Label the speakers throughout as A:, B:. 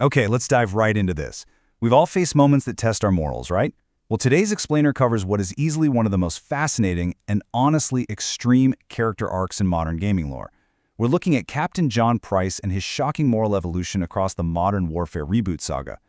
A: Okay, let's dive right into this. We've all faced moments that test our morals, right? Well, today's explainer covers what is easily one of the most fascinating and honestly extreme character arcs in modern gaming lore. We're looking at Captain John Price and his shocking moral evolution across the modern warfare reboot saga.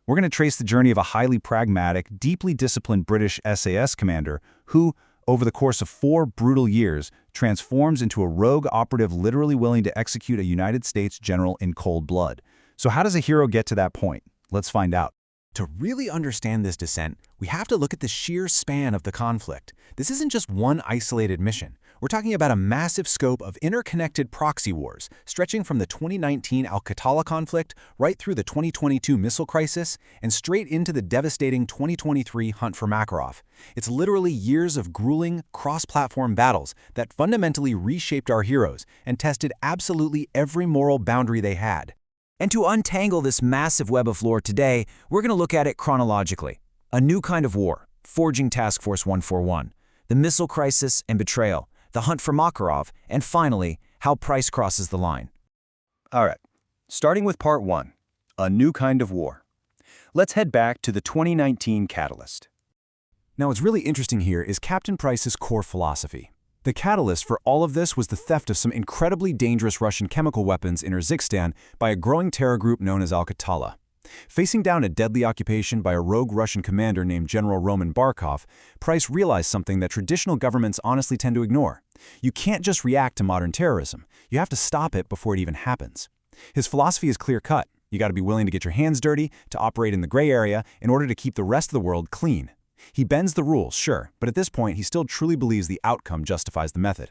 A: We're going to trace the journey of a highly pragmatic, deeply disciplined British SAS commander who, over the course of 4 brutal years, transforms into a rogue operative literally willing to execute a United States general in cold blood. So how does a hero get to that point? Let's find out.
B: To really understand this descent, we have to look at the sheer span of the conflict. This isn't just one isolated mission. We're talking about a massive scope of interconnected proxy wars, stretching from the 2019 Al-Qatala conflict right through the 2022 missile crisis and straight into the devastating 2023 hunt for Makarov. It's literally years of grueling, cross-platform battles that fundamentally reshaped our heroes and tested absolutely every moral boundary they had.
C: And to untangle this massive web of lore today, we're going to look at it chronologically. A new kind of war, forging Task Force 141, the missile crisis and betrayal, the hunt for Makarov, and finally, how Price crosses the line.
A: All right, starting with part 1, a new kind of war. Let's head back to the 2019 catalyst.
B: Now, what's really interesting here is Captain Price's core philosophy. The catalyst for all of this was the theft of some incredibly dangerous Russian chemical weapons in Urzikstan by a growing terror group known as Al-Qatala. Facing down a deadly occupation by a rogue Russian commander named General Roman Barkov, Price realized something that traditional governments honestly tend to ignore. You can't just react to modern terrorism. You have to stop it before it even happens. His philosophy is clear-cut. You got to be willing to get your hands dirty, to operate in the gray area, in order to keep the rest of the world clean. He bends the rules, sure, but at this point he still truly believes the outcome justifies the method.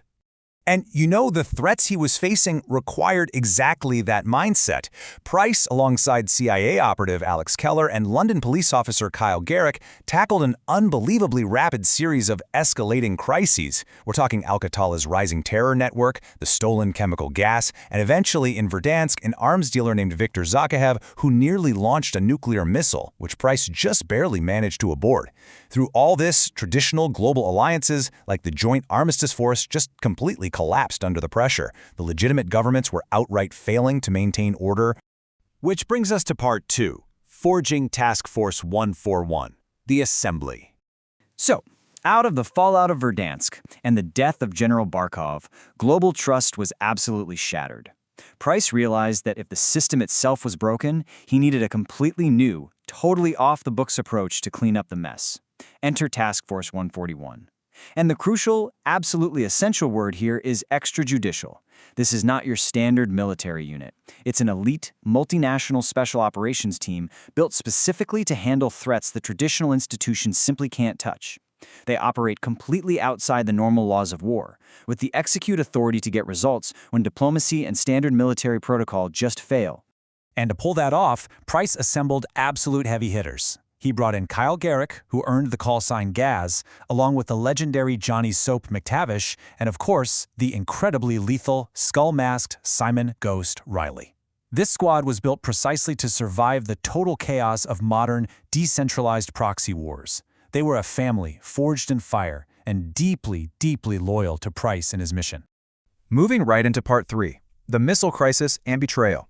A: And you know, the threats he was facing required exactly that mindset. Price, alongside CIA operative Alex Keller and London police officer Kyle Garrick, tackled an unbelievably rapid series of escalating crises. We're talking Al-Qatala's rising terror network, the stolen chemical gas, and eventually in Verdansk, an arms dealer named Viktor Zakhaev who nearly launched a nuclear missile, which Price just barely managed to abort. Through all this, traditional global alliances, like the Joint Armistice Force, just completely collapsed under the pressure. The legitimate governments were outright failing to maintain order.
B: Which brings us to part 2, forging Task Force 141, the assembly.
C: So, out of the fallout of Verdansk and the death of General Barkov, global trust was absolutely shattered. Price realized that if the system itself was broken, he needed a completely new, totally off-the-books approach to clean up the mess. Enter Task Force 141. And the crucial, absolutely essential word here is extrajudicial. This is not your standard military unit. It's an elite, multinational special operations team built specifically to handle threats that traditional institutions simply can't touch. They operate completely outside the normal laws of war, with the execute authority to get results when diplomacy and standard military protocol just fail.
B: And to pull that off, Price assembled absolute heavy hitters. He brought in Kyle Garrick, who earned the call sign Gaz, along with the legendary Johnny Soap McTavish, and of course, the incredibly lethal, skull-masked Simon Ghost Riley. This squad was built precisely to survive the total chaos of modern, decentralized proxy wars. They were a family forged in fire and deeply, deeply loyal to Price and his mission.
A: Moving right into part 3, the missile crisis and betrayal.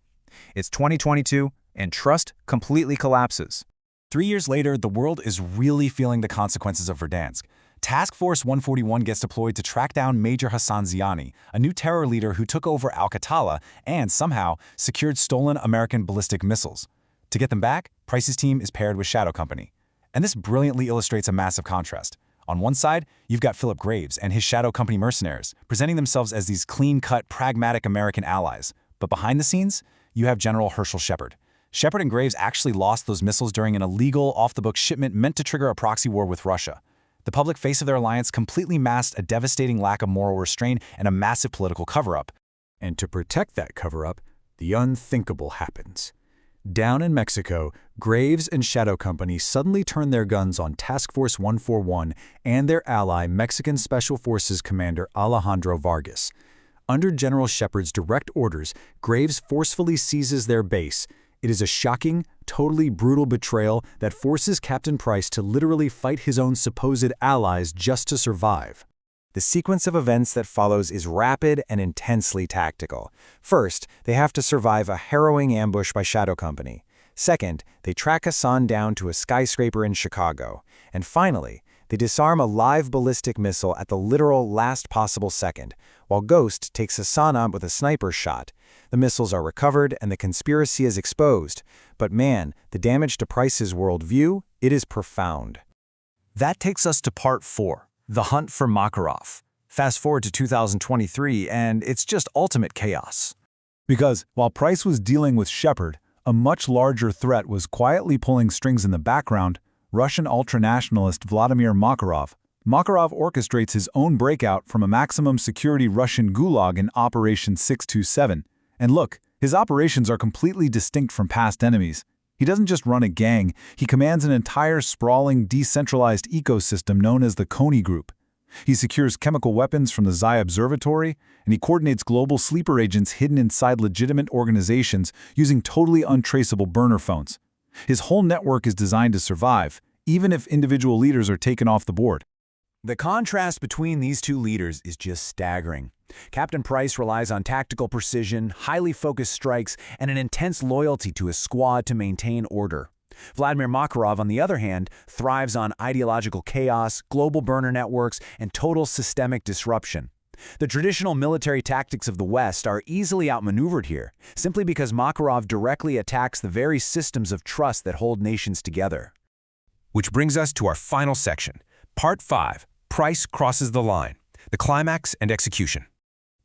A: It's 2022, and trust completely collapses.
B: 3 years later, the world is really feeling the consequences of Verdansk. Task Force 141 gets deployed to track down Major Hassan Ziani, a new terror leader who took over Al-Qatala and somehow secured stolen American ballistic missiles. To get them back, Price's team is paired with Shadow Company. And this brilliantly illustrates a massive contrast. On one side, you've got Philip Graves and his Shadow Company mercenaries, presenting themselves as these clean-cut, pragmatic American allies. But behind the scenes, you have General Herschel Shepard. Shepard and Graves actually lost those missiles during an illegal, off-the-books shipment meant to trigger a proxy war with Russia. The public face of their alliance completely masked a devastating lack of moral restraint and a massive political cover-up. And to protect that cover-up, the unthinkable happens. Down in Mexico, Graves and Shadow Company suddenly turn their guns on Task Force 141 and their ally, Mexican Special Forces Commander Alejandro Vargas. Under General Shepard's direct orders, Graves forcefully seizes their base. It is a shocking, totally brutal betrayal that forces Captain Price to literally fight his own supposed allies just to survive. The sequence of events that follows is rapid and intensely tactical. First, they have to survive a harrowing ambush by Shadow Company.
A: Second, they track Hassan down to a skyscraper in Chicago. And finally, they disarm a live ballistic missile at the literal last possible second, while Ghost takes Hassan out with a sniper shot. The missiles are recovered and the conspiracy is exposed. But man, the damage to Price's worldview, it is profound.
B: That takes us to Part 4, the hunt for Makarov. Fast forward to 2023, and it's just ultimate chaos. Because while Price was dealing with Shepard, a much larger threat was quietly pulling strings in the background. Russian ultranationalist Vladimir Makarov. Makarov orchestrates his own breakout from a maximum security Russian gulag in Operation 627. And look, his operations are completely distinct from past enemies. He doesn't just run a gang, he commands an entire sprawling, decentralized ecosystem known as the Coney Group. He secures chemical weapons from the Xi Observatory, and he coordinates global sleeper agents hidden inside legitimate organizations using totally untraceable burner phones. His whole network is designed to survive, even if individual leaders are taken off the board.
A: The contrast between these two leaders is just staggering. Captain Price relies on tactical precision, highly focused strikes, and an intense loyalty to his squad to maintain order. Vladimir Makarov, on the other hand, thrives on ideological chaos, global burner networks, and total systemic disruption. The traditional military tactics of the West are easily outmaneuvered here, simply because Makarov directly attacks the very systems of trust that hold nations together. Which brings us to our final section, Part 5, Price Crosses the Line, the Climax and Execution.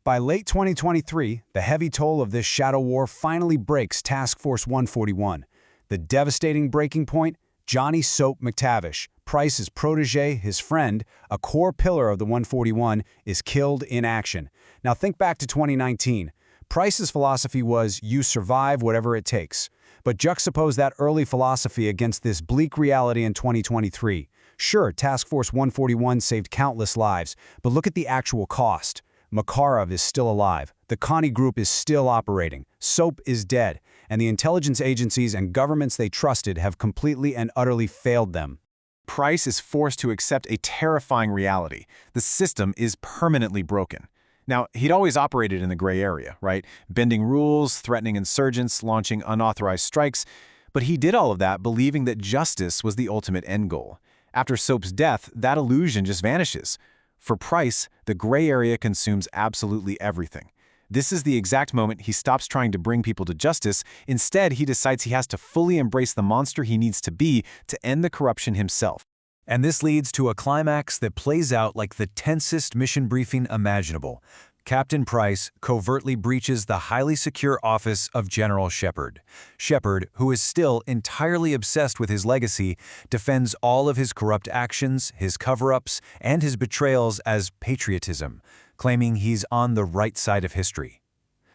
A: By late 2023, the heavy toll of this shadow war finally breaks Task Force 141. The devastating breaking point, Johnny Soap McTavish, Price's protege, his friend, a core pillar of the 141, is killed in action. Now think back to 2019. Price's philosophy was, you survive whatever it takes. But juxtapose that early philosophy against this bleak reality in 2023. Sure, Task Force 141 saved countless lives, but look at the actual cost. Makarov is still alive, the Coney Group is still operating, Soap is dead, and the intelligence agencies and governments they trusted have completely and utterly failed them.
B: Price is forced to accept a terrifying reality. The system is permanently broken. Now, he'd always operated in the gray area, right? Bending rules, threatening insurgents, launching unauthorized strikes. But he did all of that believing that justice was the ultimate end goal. After Soap's death, that illusion just vanishes. For Price, the gray area consumes absolutely everything. This is the exact moment he stops trying to bring people to justice. Instead, he decides he has to fully embrace the monster he needs to be to end the corruption himself.
A: And this leads to a climax that plays out like the tensest mission briefing imaginable. Captain Price covertly breaches the highly secure office of General Shepard. Shepard, who is still entirely obsessed with his legacy, defends all of his corrupt actions, his cover-ups, and his betrayals as patriotism, claiming he's on the right side of history.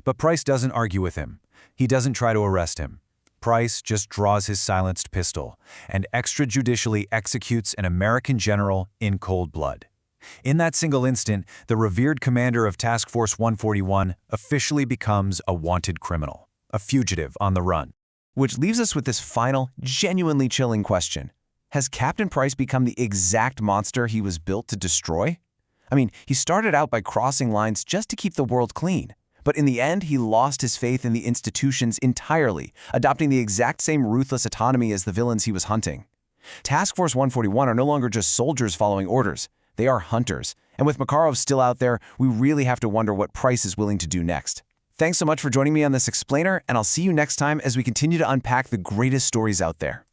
A: But Price doesn't argue with him. He doesn't try to arrest him. Price just draws his silenced pistol and extrajudicially executes an American general in cold blood. In that single instant, the revered commander of Task Force 141 officially becomes a wanted criminal, a fugitive on the run. Which leaves us with this final, genuinely chilling question. Has Captain Price become the exact monster he was built to destroy? I mean, he started out by crossing lines just to keep the world clean. But in the end, he lost his faith in the institutions entirely, adopting the exact same ruthless autonomy as the villains he was hunting. Task Force 141 are no longer just soldiers following orders. They are hunters. And with Makarov still out there, we really have to wonder what Price is willing to do next. Thanks so much for joining me on this explainer, and I'll see you next time as we continue to unpack the greatest stories out there.